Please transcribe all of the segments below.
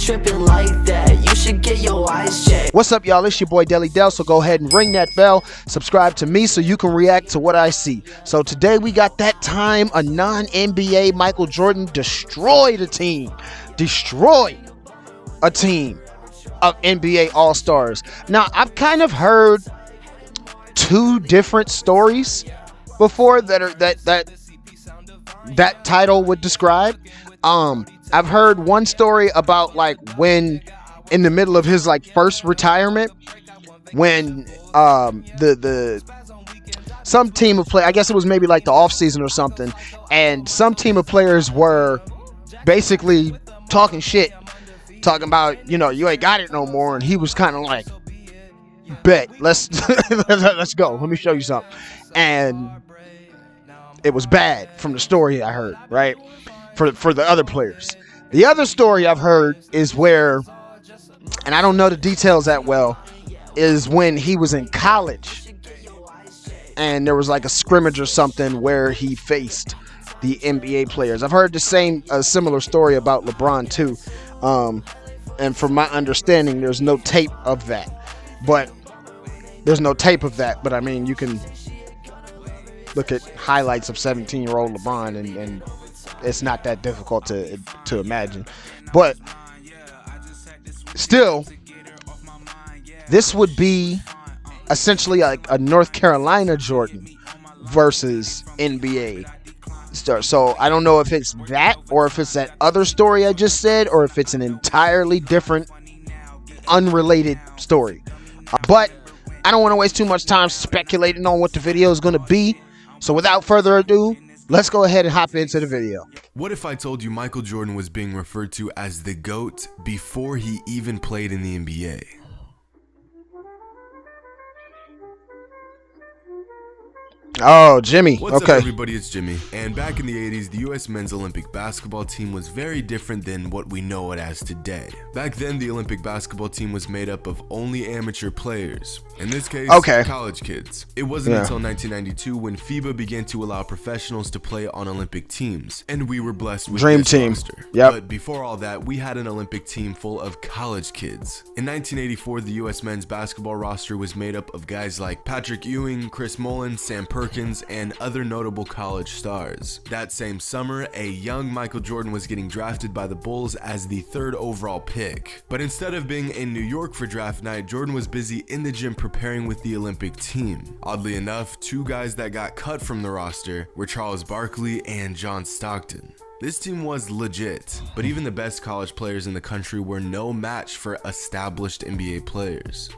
tripping like that. You should get your eyes checked. What's up, y'all? It's your boy Deli, so go ahead and ring that bell. Subscribe to me so you can react to what I see. So today we got that time a non-NBA Michael Jordan destroyed a team of NBA All-Stars. Now, I've kind of heard two different stories before that title would describe. I've heard one story about like when in the middle of his like first retirement, when some team of play, I guess it was maybe like the off season or something, and some team of players were basically talking shit, talking about, you know, you ain't got it no more, and he was kind of like, bet, let's let's go, let me show you something. And it was bad from the story I heard, right, for the other players. The other story I've heard is where, and I don't know the details that well, is when he was in college and there was like a scrimmage or something where he faced the NBA players. I've heard a similar story about LeBron too, and from my understanding there's no tape of that, but I mean, you can look at highlights of 17-year-old LeBron and it's not that difficult to imagine. But still, this would be essentially like a North Carolina Jordan versus NBA star. So I don't know if it's that or if it's that other story I just said, or if it's an entirely different, unrelated story. But I don't want to waste too much time speculating on what the video is going to be. So without further ado, let's go ahead and hop into the video. What if I told you Michael Jordan was being referred to as the GOAT before he even played in the NBA? Oh, Jimmy. What's okay. up, everybody? It's Jimmy. And back in the 80s, the US men's Olympic basketball team was very different than what we know it as today. Back then, the Olympic basketball team was made up of only amateur players. In this case, college kids. It wasn't until 1992 when FIBA began to allow professionals to play on Olympic teams, and we were blessed with Dream this team. roster. Yep. But before all that, we had an Olympic team full of college kids. In 1984, the US men's basketball roster was made up of guys like Patrick Ewing, Chris Mullin, Sam Perkins, and other notable college stars. That same summer, a young Michael Jordan was getting drafted by the Bulls as the 3rd overall pick. But instead of being in New York for draft night, Jordan was busy in the gym preparing with the Olympic team. Oddly enough, two guys that got cut from the roster were Charles Barkley and John Stockton. This team was legit, but even the best college players in the country were no match for established NBA players.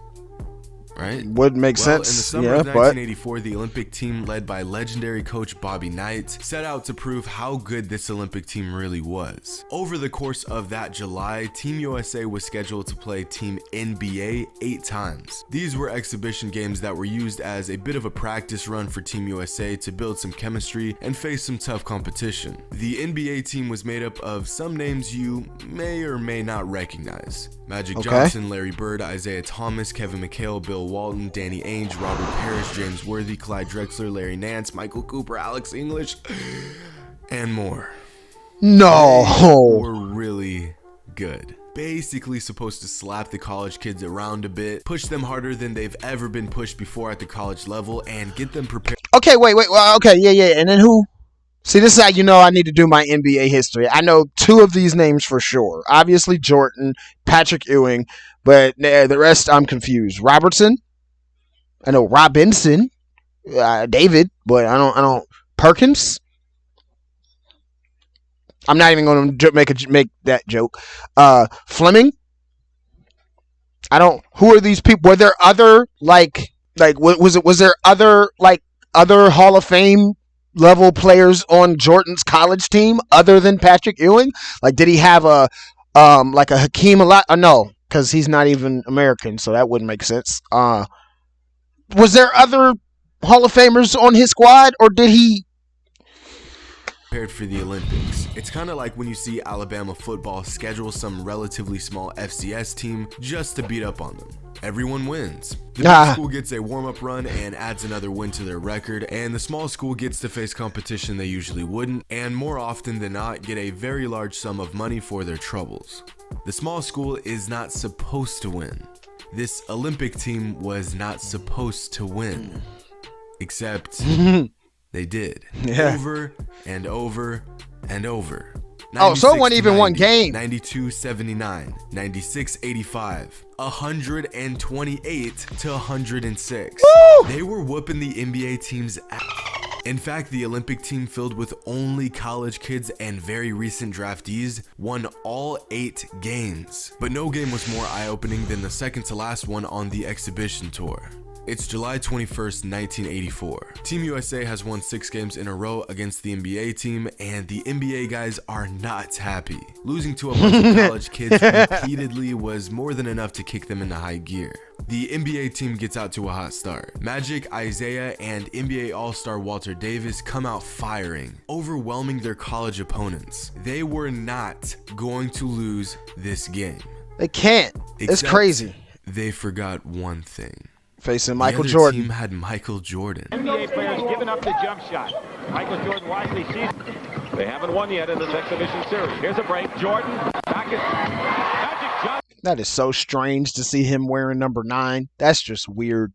Right? Would make sense. In the summer of 1984, the Olympic team, led by legendary coach Bobby Knight, set out to prove how good this Olympic team really was. Over the course of that July, Team USA was scheduled to play Team NBA 8 times. These were exhibition games that were used as a bit of a practice run for Team USA to build some chemistry and face some tough competition. The NBA team was made up of some names you may or may not recognize. Magic Johnson, Larry Bird, Isaiah Thomas, Kevin McHale, Bill Walton, Danny Ainge, Robert Parrish, James Worthy, Clyde Drexler, Larry Nance, Michael Cooper, Alex English, and more. No. They were really good. Basically supposed to slap the college kids around a bit, push them harder than they've ever been pushed before at the college level, and get them prepared. Okay, wait. Well, okay, yeah. And then who? See, this is how you know I need to do my NBA history. I know two of these names for sure. Obviously Jordan, Patrick Ewing, but the rest I'm confused. Robertson, I know Robinson, David, but I don't. Perkins. I'm not even going to make that joke. Fleming. I don't. Who are these people? Were there other was there other Hall of Fame level players on Jordan's college team other than Patrick Ewing? Like, did he have a Hakeem no, because he's not even American, so that wouldn't make sense. Was there other Hall of Famers on his squad, or did he prepared for the Olympics? It's kind of like when you see Alabama football schedule some relatively small FCS team just to beat up on them. everyone wins. The big school gets a warm-up run and adds another win to their record, and the small school gets to face competition they usually wouldn't, and more often than not get a very large sum of money for their troubles. The small school is not supposed to win. This Olympic team was not supposed to win. Except they did. Over and over and over. Oh, so it wasn't even one game. 92-79, 96-85, 128 to 106. Woo! They were whooping the NBA team's ass. In fact, the Olympic team filled with only college kids and very recent draftees won all 8 games. But no game was more eye-opening than the second to last one on the exhibition tour. It's July 21st, 1984. Team USA has won 6 games in a row against the NBA team, and the NBA guys are not happy. Losing to a bunch of college kids repeatedly was more than enough to kick them into high gear. The NBA team gets out to a hot start. Magic, Isaiah, and NBA All-Star Walter Davis come out firing, overwhelming their college opponents. They were not going to lose this game. They can't. It's crazy. They forgot one thing. Facing Michael the other Jordan. team had Michael Jordan. NBA players giving up the jump shot. Michael Jordan wisely sees. They haven't won yet in this exhibition series. Here's a break. Jordan back at Magic Johnson. That is so strange to see him wearing number 9. That's just weird.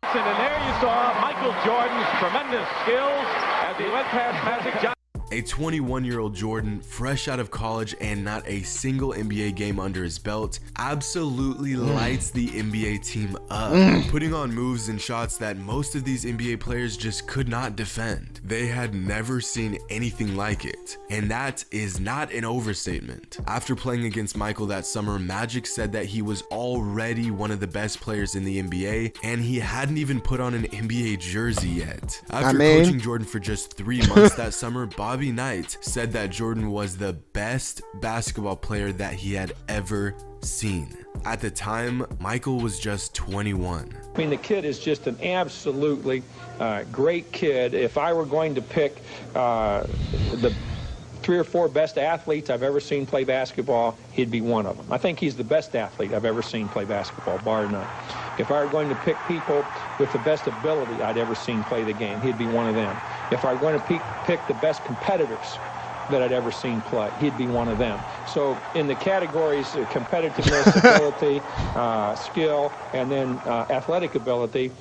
And there you saw Michael Jordan's tremendous skills as he went past Magic Johnson. A 21-year-old Jordan, fresh out of college and not a single NBA game under his belt, absolutely lights the NBA team up, putting on moves and shots that most of these NBA players just could not defend. They had never seen anything like it, and that is not an overstatement. After playing against Michael that summer, Magic said that he was already one of the best players in the NBA, and he hadn't even put on an NBA jersey yet. After coaching Jordan for just 3 months that summer, Bobby Knight said that Jordan was the best basketball player that he had ever seen. At the time, Michael was just 21. I mean, the kid is just an absolutely great kid. If I were going to pick the 3 or 4 best athletes I've ever seen play basketball, he'd be one of them. I think he's the best athlete I've ever seen play basketball, bar none. If I were going to pick people with the best ability I'd ever seen play the game, he'd be one of them. If I were going to pick the best competitors that I'd ever seen play, he'd be one of them. So in the categories of competitiveness, ability, skill, and then athletic ability,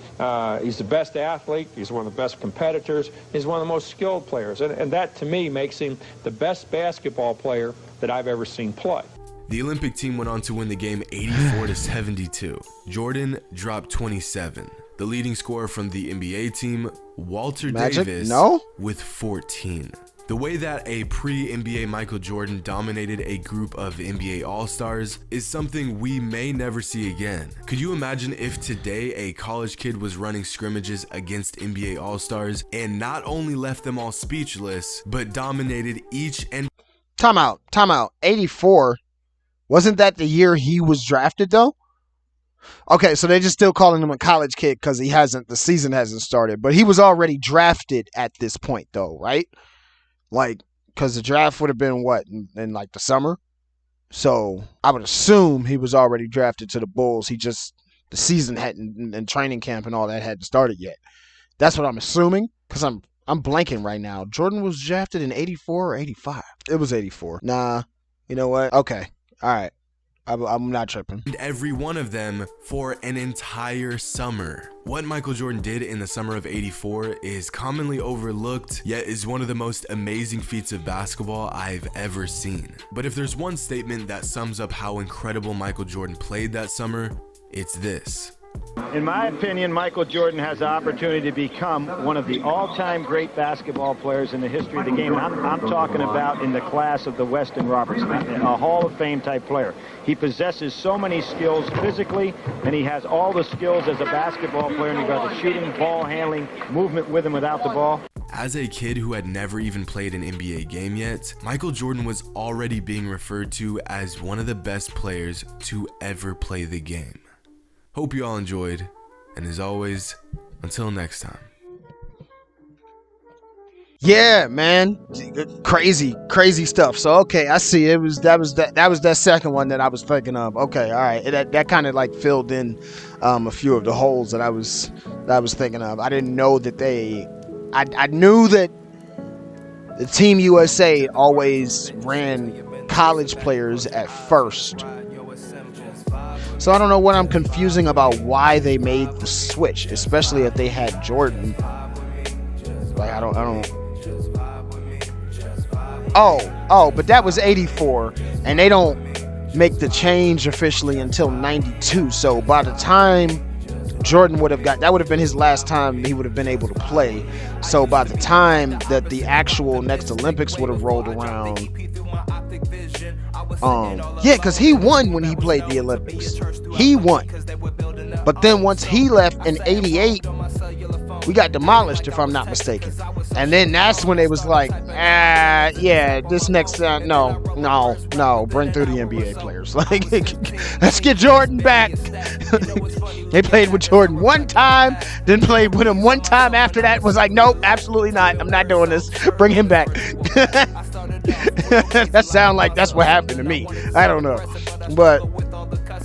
he's the best athlete, he's one of the best competitors, he's one of the most skilled players. And that, to me, makes him the best basketball player that I've ever seen play. The Olympic team went on to win the game 84-72. Jordan dropped 27. The leading scorer from the NBA team, Walter Davis, with 14. The way that a pre-NBA Michael Jordan dominated a group of NBA All-Stars is something we may never see again. Could you imagine if today a college kid was running scrimmages against NBA All-Stars and not only left them all speechless, but dominated each and... Time out. 84. Wasn't that the year he was drafted, though? Okay, so they're just still calling him a college kid because the season hasn't started. But he was already drafted at this point, though, right? Like, because the draft would have been, what, in like the summer? So I would assume he was already drafted to the Bulls. The season hadn't, and training camp and all that hadn't started yet. That's what I'm assuming, because I'm blanking right now. Jordan was drafted in 84 or 85? It was 84. Nah, you know what? Okay, all right. I'm not tripping. And every one of them for an entire summer. What Michael Jordan did in the summer of 84 is commonly overlooked, yet is one of the most amazing feats of basketball I've ever seen. But if there's one statement that sums up how incredible Michael Jordan played that summer, it's this. In my opinion, Michael Jordan has the opportunity to become one of the all-time great basketball players in the history of the game. And I'm talking about in the class of the Weston Robertson, a Hall of Fame type player. He possesses so many skills physically, and he has all the skills as a basketball player in regards to shooting, ball handling, movement with and without the ball. As a kid who had never even played an NBA game yet, Michael Jordan was already being referred to as one of the best players to ever play the game. Hope you all enjoyed, and as always, until next time. Yeah, man, crazy stuff. So okay, I see. That was that second one that I was thinking of. Okay, all right, that kind of like filled in a few of the holes that I was thinking of. I didn't know that I knew that the Team USA always ran college players at first. So I don't know what I'm confusing about why they made the switch, especially if they had Jordan. Like I don't. Oh, but that was 84, and they don't make the change officially until 92. So by the time Jordan would have that would have been his last time he would have been able to play. So by the time that the actual next Olympics would have rolled around, yeah, because he won when he played the Olympics. He won. But then once he left in 88, we got demolished, if I'm not mistaken. And then that's when it was like, yeah, this next, no, bring through the NBA players. Like, let's get Jordan back. They played with Jordan one time, then played with him one time after that. Was like, nope, absolutely not. I'm not doing this. Bring him back. That sounds like that's what happened to me. I don't know. But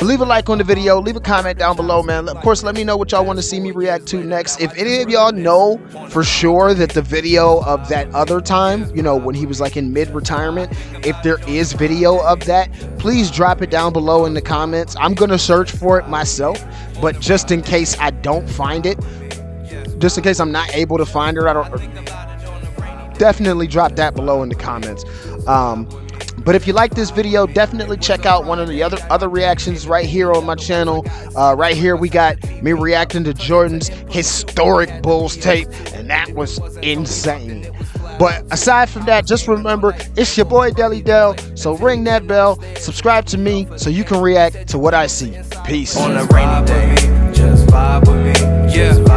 leave a like on the video, leave a comment down below, man. Of course, let me know what y'all want to see me react to next. If any of y'all know for sure that the video of that other time, you know, when he was like in mid-retirement, if there is video of that, please drop it down below in the comments. I'm gonna search for it myself, but just in case I don't find it, just in case I'm not able to find her, definitely drop that below in the comments. But if you like this video, definitely check out one of the other reactions right here on my channel. Right here we got me reacting to Jordan's historic Bulls tape, and that was insane. But aside from that, just remember, it's your boy Deli Del, so ring that bell, subscribe to me so you can react to what I see. Peace. On a rainy day, just vibe with me. Yeah.